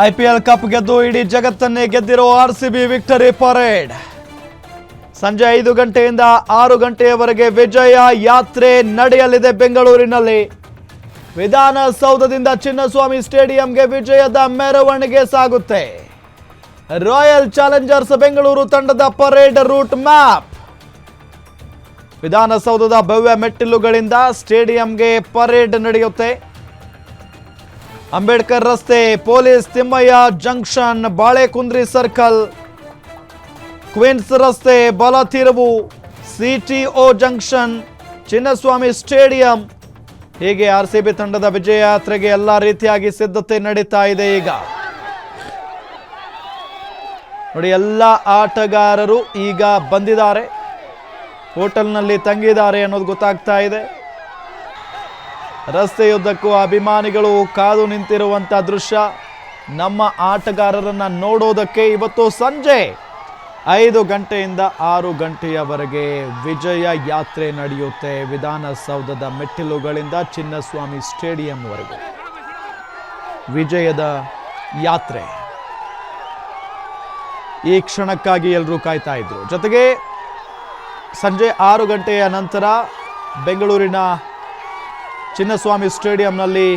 IPL cup ಗೆದ್ದು ಇಡೀ ಜಗತ್ತನ್ನೇ ಗೆದ್ದಿರೋ ಆರ್ಸಿಬಿ ವಿಕ್ಟರಿ ಪರೇಡ್. ಸಂಜೆ 5 ಗಂಟೆಯಿಂದ 6 ಗಂಟೆಯವರೆಗೆ ವಿಜಯ ಯಾತ್ರೆ ನಡೆಯಲಿದೆ. ಬೆಂಗಳೂರಿನಲ್ಲಿ ವಿಧಾನಸೌಧದಿಂದ ಚಿನ್ನಸ್ವಾಮಿ ಸ್ಟೇಡಿಯಂಗೆ ವಿಜಯದ ಮೆರವಣಿಗೆ ಸಾಗುತ್ತೆ. ರಾಯಲ್ ಚಾಲೆಂಜರ್ಸ್ ಬೆಂಗಳೂರು ತಂಡದ ಪರೇಡ್ ರೂಟ್ ಮ್ಯಾಪ್. ವಿಧಾನಸೌಧದ ಭವ್ಯ ಮೆಟ್ಟಿಲುಗಳಿಂದ ಸ್ಟೇಡಿಯಂಗೆ ಪರೇಡ್ ನಡೆಯುತ್ತೆ. ಅಂಬೇಡ್ಕರ್ ರಸ್ತೆ, police Thimmaiah junction, Balekundri circle, Queens ರಸ್ತೆ, ಬಲ ತಿರುವು, ಸಿಟಿಒ ಜಂಕ್ಷನ್, ಚಿನ್ನಸ್ವಾಮಿ ಸ್ಟೇಡಿಯಂ. ಹೀಗೆ ಆರ್ಸಿಬಿ ತಂಡದ ವಿಜಯ ಯಾತ್ರೆಗೆ ಎಲ್ಲ ರೀತಿಯಾಗಿ ಸಿದ್ಧತೆ ನಡೀತಾ ಇದೆ. ಈಗ ನೋಡಿ, ಎಲ್ಲ ಆಟಗಾರರು ಈಗ ಬಂದಿದ್ದಾರೆ, ಹೋಟೆಲ್ನಲ್ಲಿ ತಂಗಿದ್ದಾರೆ ಅನ್ನೋದು ಗೊತ್ತಾಗ್ತಾ ಇದೆ. ರಸ್ತೆಯುದ್ದಕ್ಕೂ ಅಭಿಮಾನಿಗಳು ಕಾದು ನಿಂತಿರುವಂಥ ದೃಶ್ಯ. ನಮ್ಮ ಆಟಗಾರರನ್ನ ನೋಡೋದಕ್ಕೆ ಇವತ್ತು ಸಂಜೆ 5 ಗಂಟೆಯಿಂದ 6 ಗಂಟೆಯವರೆಗೆ ವಿಜಯ ಯಾತ್ರೆ ನಡೆಯುತ್ತೆ. ವಿಧಾನಸೌಧದ ಮೆಟ್ಟಿಲುಗಳಿಂದ ಚಿನ್ನಸ್ವಾಮಿ ಸ್ಟೇಡಿಯಂವರೆಗೂ ವಿಜಯದ ಯಾತ್ರೆ. ಈ ಕ್ಷಣಕ್ಕಾಗಿ ಎಲ್ಲರೂ ಕಾಯ್ತಾ ಇದ್ರು. ಜೊತೆಗೆ ಸಂಜೆ 6 ಗಂಟೆಯ ನಂತರ ಬೆಂಗಳೂರಿನ ಚಿನ್ನಸ್ವಾಮಿ ಸ್ಟೇಡಿಯಂನಲ್ಲಿ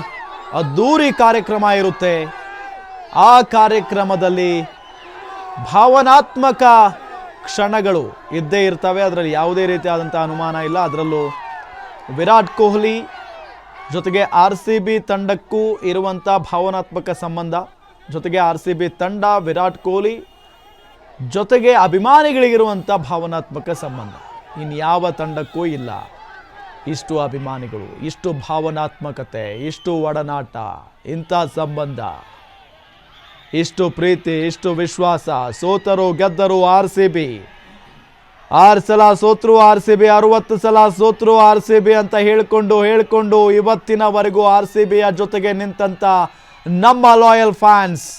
ಅದ್ದೂರಿ ಕಾರ್ಯಕ್ರಮ ಇರುತ್ತೆ. ಆ ಕಾರ್ಯಕ್ರಮದಲ್ಲಿ ಭಾವನಾತ್ಮಕ ಕ್ಷಣಗಳು ಇದ್ದೇ ಇರ್ತವೆ, ಅದರಲ್ಲಿ ಯಾವುದೇ ರೀತಿಯಾದಂಥ ಅನುಮಾನ ಇಲ್ಲ. ಅದರಲ್ಲೂ ವಿರಾಟ್ ಕೊಹ್ಲಿ ಜೊತೆಗೆ ಆರ್ಸಿಬಿ ತಂಡಕ್ಕೂ ಇರುವಂಥ ಭಾವನಾತ್ಮಕ ಸಂಬಂಧ, ಜೊತೆಗೆ ಆರ್ಸಿಬಿ ತಂಡ ವಿರಾಟ್ ಕೊಹ್ಲಿ ಜೊತೆಗೆ ಅಭಿಮಾನಿಗಳಿಗಿರುವಂಥ ಭಾವನಾತ್ಮಕ ಸಂಬಂಧ ಇನ್ಯಾವ ತಂಡಕ್ಕೂ ಇಲ್ಲ. ಇಷ್ಟು ಅಭಿಮಾನಿಗಳು, ಇಷ್ಟು ಭಾವನಾತ್ಮಕತೆ, ಇಷ್ಟು ಒಡನಾಟ, ಇಂಥ ಸಂಬಂಧ, ಇಷ್ಟು ಪ್ರೀತಿ, ಇಷ್ಟು ವಿಶ್ವಾಸ. ಸೋತರು ಗೆದ್ದರು ಆರ್ಸಿಬಿ. 6 ಸಲ ಸೋತರು ಆರ್ಸಿಬಿ, 60 ಸಲ ಸೋತರು ಆರ್ಸಿಬಿ ಅಂತ ಹೇಳ್ಕೊಂಡು ಇವತ್ತಿನವರೆಗೂ ಆರ್ಸಿಬಿಯ ಜೊತೆಗೆ ನಿಂತಂತ ನಮ್ಮ ಲಾಯಲ್ ಫ್ಯಾನ್ಸ್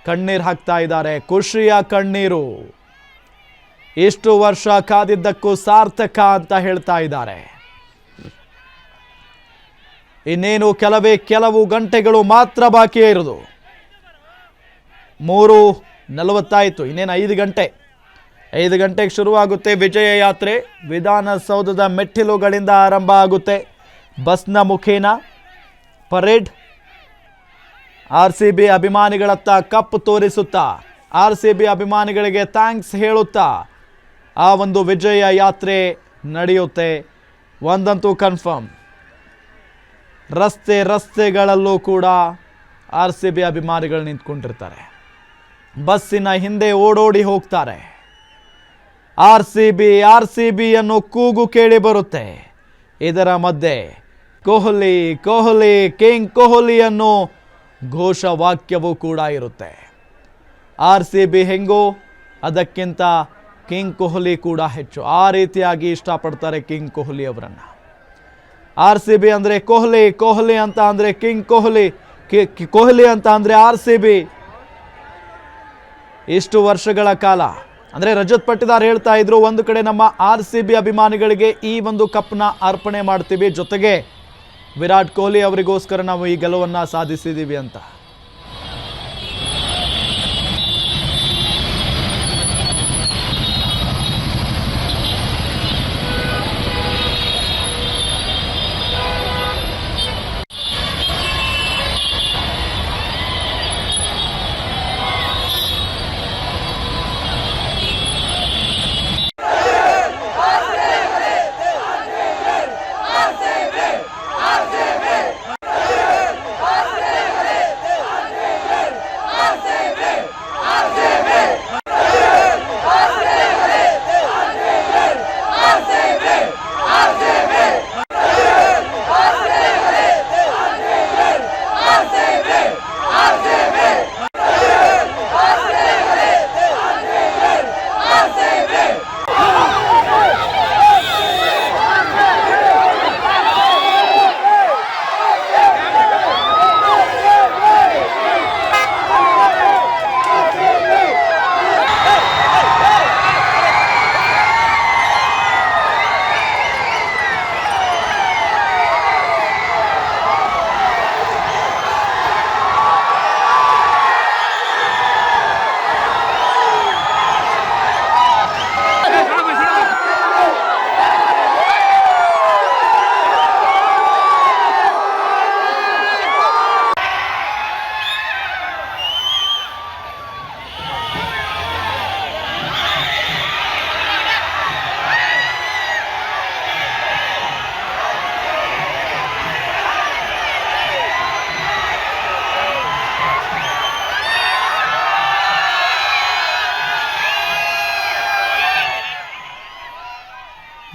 ಕಣ್ಣೀರು ಹಾಕ್ತಾ ಇದ್ದಾರೆ. ಖುಷಿಯ ಕಣ್ಣೀರು. ಇಷ್ಟು ವರ್ಷ ಕಾದಿದ್ದಕ್ಕೂ ಸಾರ್ಥಕ ಅಂತ ಹೇಳ್ತಾ ಇದ್ದಾರೆ. ಇನ್ನೇನು ಕೆಲವು ಗಂಟೆಗಳು ಮಾತ್ರ ಬಾಕಿ ಇರೋದು. 3:40 ಆಯಿತು. ಇನ್ನೇನು 5 ಗಂಟೆ. 5 ಗಂಟೆಗೆ ಶುರುವಾಗುತ್ತೆ ವಿಜಯ ಯಾತ್ರೆ. ವಿಧಾನಸೌಧದ ಮೆಟ್ಟಿಲುಗಳಿಂದ ಆರಂಭ ಆಗುತ್ತೆ. ಬಸ್ನ ಮುಖೇನ ಪರೇಡ್. ಆರ್ಸಿಬಿ ಅಭಿಮಾನಿಗಳತ್ತ ಕಪ್ ತೋರಿಸುತ್ತಾ, ಆರ್ಸಿಬಿ ಅಭಿಮಾನಿಗಳಿಗೆ ಥ್ಯಾಂಕ್ಸ್ ಹೇಳುತ್ತಾ ಆ ಒಂದು ವಿಜಯ ಯಾತ್ರೆ ನಡೆಯುತ್ತೆ. ಒಂದಂತೂ ಕನ್ಫರ್ಮ್, ರಸ್ತೆಗಳಲ್ಲೂ ಕೂಡ ಆರ್ಸಿಬಿ ಅಭಿಮಾನಿಗಳು ನಿಂತ್ಕೊಂಡಿರ್ತಾರೆ. ಬಸ್ಸಿನ ಹಿಂದೆ ಓಡೋಡಿ ಹೋಗ್ತಾರೆ. ಆರ್ಸಿಬಿ ಅನ್ನೋ ಕೂಗು ಕೇಳಿ ಬರುತ್ತೆ. ಇದರ ಮಧ್ಯೆ ಕೊಹ್ಲಿ ಕಿಂಗ್ ಕೊಹ್ಲಿ ಅನ್ನೋ ಘೋಷವಾಕ್ಯವೂ ಕೂಡ ಇರುತ್ತೆ. ಆರ್ಸಿಬಿ ಹೆಂಗೋ ಅದಕ್ಕಿಂತ ಕಿಂಗ್ ಕೊಹ್ಲಿ ಕೂಡ ಹೆಚ್ಚು. ಆ ರೀತಿಯಾಗಿ ಇಷ್ಟಪಡ್ತಾರೆ ಕಿಂಗ್ ಕೊಹ್ಲಿ ಅವರನ್ನು. ಆರ್ಸಿಬಿ ಅಂದರೆ ಕೊಹ್ಲಿ ಅಂತ ಅಂದರೆ ಕಿಂಗ್ ಕೊಹ್ಲಿ ಅಂತ ಅಂದರೆ ಆರ್ಸಿಬಿ. ಇಷ್ಟು ವರ್ಷಗಳ ಕಾಲ ಅಂದರೆ ರಜತ್ ಪಟ್ಟಿದಾರ್ ಹೇಳ್ತಾ ಇದ್ರು, ಒಂದು ಕಡೆ ನಮ್ಮ ಆರ್ಸಿಬಿ ಅಭಿಮಾನಿಗಳಿಗೆ ಈ ಒಂದು ಕಪ್ನ ಅರ್ಪಣೆ ಮಾಡ್ತೀವಿ, ಜೊತೆಗೆ ವಿರಾಟ್ ಕೊಹ್ಲಿ ಅವರಿಗೋಸ್ಕರ ನಾವು ಈ ಗೆಲುವನ್ನು ಸಾಧಿಸಿದ್ದೀವಿ ಅಂತ.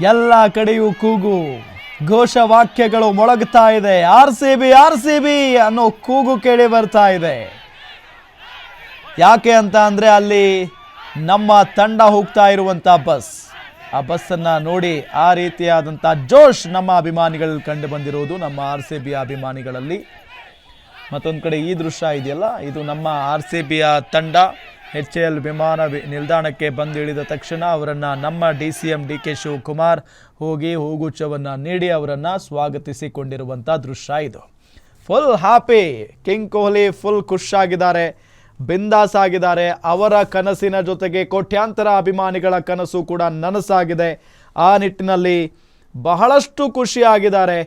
ಎಲ್ಲ ಕಡೆಯೂ ಕೂಗು, ಘೋಷವಾಕ್ಯಗಳು ಮೊಳಗ್ತಾ ಇದೆ. RCB ಅನ್ನೋ ಕೂಗು ಕೇಳಿ ಬರ್ತಾ ಇದೆ. ಯಾಕೆ ಅಂತ ಅಂದರೆ ಅಲ್ಲಿ ನಮ್ಮ ತಂಡ ಹೋಗ್ತಾ ಇರುವಂಥ ಬಸ್, ಆ ಬಸ್ಸನ್ನು ನೋಡಿ ಆ ರೀತಿಯಾದಂಥ ಜೋಶ್ ನಮ್ಮ ಅಭಿಮಾನಿಗಳಲ್ಲಿ ಕಂಡು ಬಂದಿರೋದು, ನಮ್ಮ RCB ಅಭಿಮಾನಿಗಳಲ್ಲಿ. ಮತ್ತೊಂದು ಕಡೆ ಈ ದೃಶ್ಯ ಇದೆಯಲ್ಲ, ಇದು ನಮ್ಮ RCBಯ ತಂಡ HAL ವಿಮಾನ ನಿಲ್ದಾಣಕ್ಕೆ ಬಂದು ಇಳಿದ ತಕ್ಷಣ ಅವರನ್ನು ನಮ್ಮ DCM DK ಶಿವಕುಮಾರ್ ಹೋಗಿ ಹೂಗುಚ್ಛವನ್ನು ನೀಡಿ ಅವರನ್ನು ಸ್ವಾಗತಿಸಿಕೊಂಡಿರುವಂಥ ದೃಶ್ಯ ಇದು. Full happy, king Kohli full ಖುಷಾಗಿದ್ದಾರೆ, ಬಿಂದಾಸ್ ಆಗಿದ್ದಾರೆ. ಅವರ ಕನಸಿನ ಜೊತೆಗೆ ಕೋಟ್ಯಾಂತರ ಅಭಿಮಾನಿಗಳ ಕನಸು ಕೂಡ ನನಸಾಗಿದೆ. ಆ ನಿಟ್ಟಿನಲ್ಲಿ ಬಹಳಷ್ಟು ಖುಷಿಯಾಗಿದ್ದಾರೆ.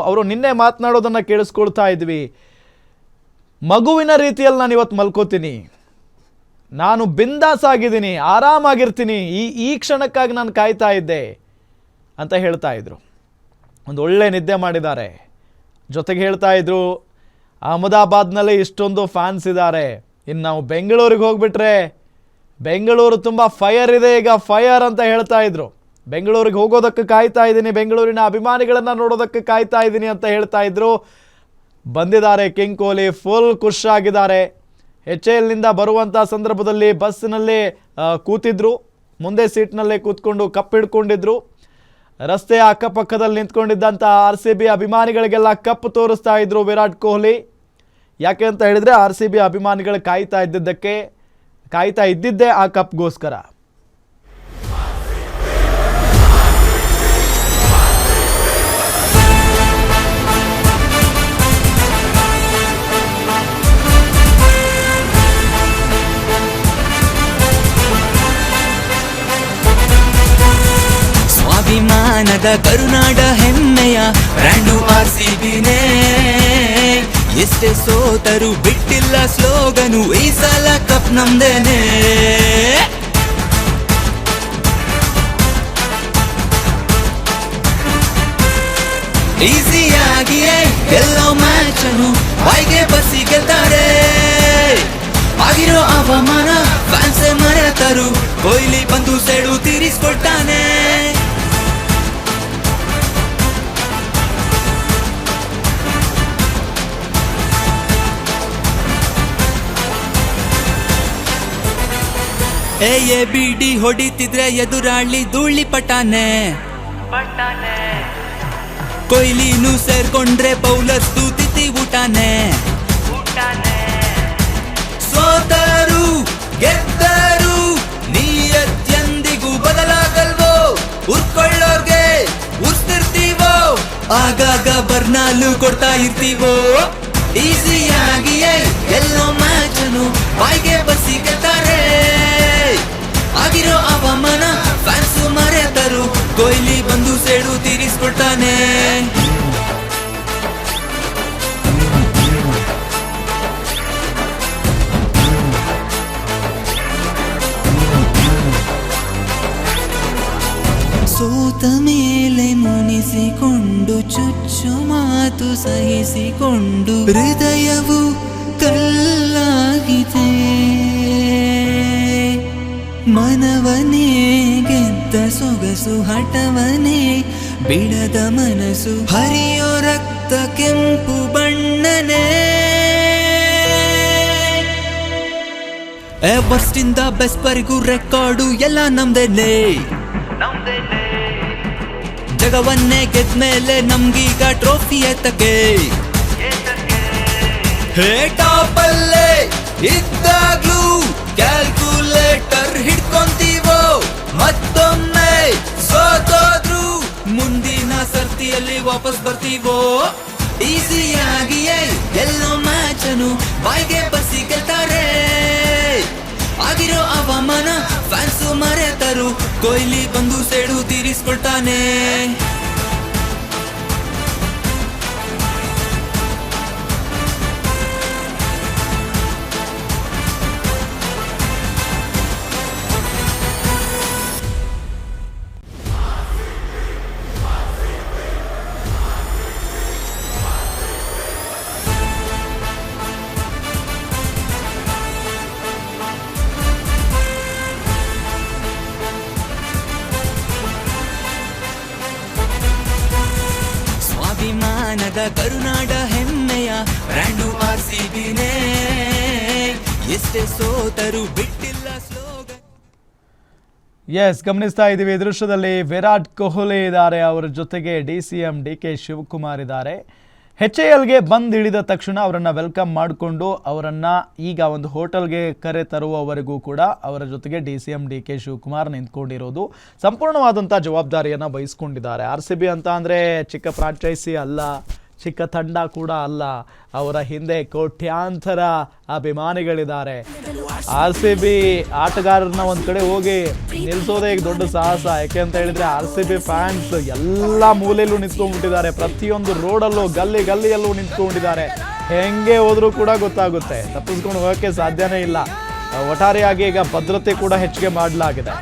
ಅವರು ನಿನ್ನೆ ಮಾತನಾಡೋದನ್ನು ಕೇಳಿಸ್ಕೊಳ್ತಾ ಇದ್ವಿ. ಮಗುವಿನ ರೀತಿಯಲ್ಲಿ ನಾನು ಇವತ್ತು ಮಲ್ಕೋತೀನಿ, ನಾನು ಬಿಂದಾಸ್ ಆಗಿದ್ದೀನಿ, ಆರಾಮಾಗಿರ್ತೀನಿ, ಈ ಕ್ಷಣಕ್ಕಾಗಿ ನಾನು ಕಾಯ್ತಾ ಇದ್ದೆ ಅಂತ ಹೇಳ್ತಾ ಇದ್ರು. ಒಂದು ಒಳ್ಳೆ ನಿದ್ದೆ ಮಾಡಿದ್ದಾರೆ. ಜೊತೆಗೆ ಹೇಳ್ತಾ ಇದ್ರು ಅಹಮದಾಬಾದ್ನಲ್ಲಿ ಇಷ್ಟೊಂದು ಫ್ಯಾನ್ಸ್ ಇದ್ದಾರೆ, ಇನ್ನು ನಾವು ಬೆಂಗಳೂರಿಗೆ ಹೋಗ್ಬಿಟ್ರೆ ಬೆಂಗಳೂರು ತುಂಬ ಫೈರ್ ಇದೆ ಈಗ, ಫೈರ್ ಅಂತ ಹೇಳ್ತಾ ಇದ್ರು. ಬೆಂಗಳೂರಿಗೆ ಹೋಗೋದಕ್ಕೆ ಕಾಯ್ತಾ ಇದ್ದೀನಿ, ಬೆಂಗಳೂರಿನ ಅಭಿಮಾನಿಗಳನ್ನು ನೋಡೋದಕ್ಕೆ ಕಾಯ್ತಾ ಇದ್ದೀನಿ ಅಂತ ಹೇಳ್ತಾ ಇದ್ರು. ಬಂದಿದ್ದಾರೆ ಕಿಂಗ್ ಕೊಹ್ಲಿ, ಫುಲ್ ಖುಷಿಯಾಗಿದ್ದಾರೆ. HALನಿಂದ ಬರುವಂಥ ಸಂದರ್ಭದಲ್ಲಿ ಬಸ್ಸಿನಲ್ಲಿ ಕೂತಿದ್ರು, ಮುಂದೆ ಸೀಟ್ನಲ್ಲೇ ಕೂತ್ಕೊಂಡು ಕಪ್ ಹಿಡ್ಕೊಂಡಿದ್ರು. ರಸ್ತೆಯ ಅಕ್ಕಪಕ್ಕದಲ್ಲಿ ನಿಂತ್ಕೊಂಡಿದ್ದಂಥ RCB ಅಭಿಮಾನಿಗಳಿಗೆಲ್ಲ ಕಪ್ ತೋರಿಸ್ತಾ ಇದ್ರು ವಿರಾಟ್ ಕೊಹ್ಲಿ. ಯಾಕೆ ಅಂತ ಹೇಳಿದರೆ RCB ಅಭಿಮಾನಿಗಳು ಕಾಯ್ತಾ ಇದ್ದಿದ್ದೇ ಆ ಕಪ್ಗೋಸ್ಕರ. ಸ್ವಾಭಿಮಾನದ ಕರುನಾಡ ಹೆಮ್ಮೆಯ ಬ್ರ್ಯಾಂಡು RCBನೇ, ಎಷ್ಟೇ ಸೋತರು ಬಿಟ್ಟಿಲ್ಲ ಸ್ಲೋಗನು, ಈ ಸಲ ಕಪ್ ನಮ್ದೇನೆ. ಈಸಿಯಾಗಿಯೇ ಗೆಲ್ಲೋ ಮ್ಯಾಚ್ ಅನ್ನು ಬಾಯ್ಗೆ ಬಸಿ ಗೆಲ್ತಾರೆ. ಆಗಿರೋ ಅವಮಾನ ಫ್ಯಾನ್ಸೆ ಮರೆತರು, ಕೊಹ್ಲಿ ಬಂದು ಸೆಡು ತೀರಿಸ್ಕೊಳ್ತಾನೆ. ABD ಹೊಡಿತಿದ್ರೆ ಎದುರಾಳಿ ಧೂಳಿ ಪಟಾನೆ. ಕೊಹ್ಲಿನೂ ಸೇರ್ಕೊಂಡ್ರೆ ಬೌಲರ್ ತಿಥಿ ಊಟಾನೆ. ಸೋತರು ಗೆದ್ದರು ನಿಯತ್ಯಂದಿಗೂ ಬದಲಾಗಲ್ವೋ, ಉರ್ಕೊಳ್ಳೋರ್ಗೆ ಉರ್ಸ್ತಿರ್ತೀವೋ, ಆಗಾಗ ಬರ್ನಾಲು ಕೊಡ್ತಾ ಇರ್ತೀವೋ. ಈಸಿಯಾಗಿಯೇ ಎಲ್ಲೋ ಮ್ಯಾಚ್ ಅನ್ನು ಬಾಯ್ಗೆ ಬಸಿ ಗೆಲ್ತಾರೆ. ಆಗಿರೋ ಅವಮಾನ ಫ್ಯಾನ್ಸು ಮರೆತರು, ಕೊಹ್ಲಿ ಬಂದು ಸೆಡು ತೀರಿಸ್ಕೊಳ್ತಾನೆ. ಸೋತ ಮೇಲೆ ಮುನಿಸಿಕೊಂಡು ಚುಚ್ಚು ಮಾತು ಸಹಿಸಿಕೊಂಡು ಹೃದಯವು ಕಲ್ಲಾಗಿದೆ. ಮನವನೇ ಗೆದ್ದ ಸೊಗಸು ಹಠವನೇ ಬಿಡದ ಮನಸ್ಸು, ಹರಿಯೋ ರಕ್ತ ಕೆಂಪು ಬಣ್ಣನೇ. ವರ್ಸ್ಟ್ ಇಂದ ಬೆಸ್ಟ್ ವರೆಗೂ ರೆಕಾರ್ಡು ಎಲ್ಲ ನಮ್ದೇನೆ. ಜಗವನ್ನೇ ಗೆದ್ಮೇಲೆ ನಮ್ಗೀಗ ಟ್ರೋಫಿ ಎತ್ತಕ್ಕೆ. ಟಾಪಲ್ಲೇ ಇದ್ದಾಗ್ಲೂ ಕ್ಯಾಲ್ಕುಲೇಟರ್ ಹಿಡ್ಕೊಂತೀವೋ, ಮತ್ತೊಮ್ಮೆ ಸೋತೋದ್ರು ಮುಂದಿನ ಸರ್ತಿಯಲ್ಲಿ ವಾಪಸ್ ಬರ್ತೀವೋ. ಈಸಿಯಾಗಿಯೇ ಎಲ್ಲೋ ಮ್ಯಾಚ್ ಅನ್ನು ಬಾಯ್ಗೆ ಬಸಿ ಗೆಲ್ತಾರೆ. ಆಗಿರೋ ಅವಮಾನ ಫ್ಯಾನ್ಸು ಮರೆತರು, ಕೊಹ್ಲಿ ಬಂದು ಸೆಡು ತೀರಿಸ್ಕೊಳ್ತಾನೆ. ಕನ್ನಡದ ಕರುನಾಡ ಹೆಮ್ಮೆಯ ಬ್ರ್ಯಾಂಡು RCBನೇ ಎಷ್ಟೇ ಸೋತರು ಬಿಟ್ಟಿಲ್ಲ ಸ್ಲೋಗನ್. ಎಸ್, ಗಮನಿಸ್ತಾ ಇದ್ದೀವಿ ಈ ದೃಶ್ಯದಲ್ಲಿ ವಿರಾಟ್ ಕೊಹ್ಲಿ ಇದ್ದಾರೆ, ಅವರ ಜೊತೆಗೆ DCM DK ಶಿವಕುಮಾರ್ ಇದ್ದಾರೆ. HALಗೆ ಬಂದಿಳಿದ ತಕ್ಷಣ ಅವರನ್ನು ವೆಲ್ಕಮ್ ಮಾಡಿಕೊಂಡು ಅವರನ್ನು ಈಗ ಒಂದು ಹೋಟೆಲ್ಗೆ ಕರೆ ತರುವವರೆಗೂ ಕೂಡ ಅವರ ಜೊತೆಗೆ DCM DK ಶಿವಕುಮಾರ್ ನಿಂತ್ಕೊಂಡಿರೋದು, ಸಂಪೂರ್ಣವಾದಂಥ ಜವಾಬ್ದಾರಿಯನ್ನು ವಹಿಸ್ಕೊಂಡಿದ್ದಾರೆ. RCB ಅಂತ ಅಂದರೆ ಚಿಕ್ಕ ಫ್ರಾಂಚೈಸಿ ಅಲ್ಲ, ಚಿಕ್ಕ ತಂಡ ಕೂಡ ಅಲ್ಲ, ಅವರ ಹಿಂದೆ ಕೋಟ್ಯಾಂತರ ಅಭಿಮಾನಿಗಳಿದ್ದಾರೆ. RCB ಆಟಗಾರರನ್ನ ಒಂದು ಕಡೆ ಹೋಗಿ ನಿಲ್ಲಿಸೋದೇ ಈಗ ದೊಡ್ಡ ಸಾಹಸ. ಯಾಕೆ ಅಂತ ಹೇಳಿದ್ರೆ RCB ಫ್ಯಾನ್ಸ್ ಎಲ್ಲ ಮೂಲೆಯಲ್ಲೂ ನಿಂತ್ಕೊಂಡ್ಬಿಟ್ಟಿದ್ದಾರೆ, ಪ್ರತಿಯೊಂದು ರೋಡಲ್ಲೂ ಗಲ್ಲಿಯಲ್ಲೂ ನಿಂತ್ಕೊಂಡಿದ್ದಾರೆ. ಹೆಂಗೆ ಹೋದ್ರೂ ಕೂಡ ಗೊತ್ತಾಗುತ್ತೆ, ತಪ್ಪಿಸ್ಕೊಂಡು ಹೋಗೋಕ್ಕೆ ಸಾಧ್ಯನೇ ಇಲ್ಲ. ಒಟ್ಟಾರೆಯಾಗಿ ಈಗ ಭದ್ರತೆ ಕೂಡ ಹೆಚ್ಚಿಗೆ ಮಾಡಲಾಗಿದೆ.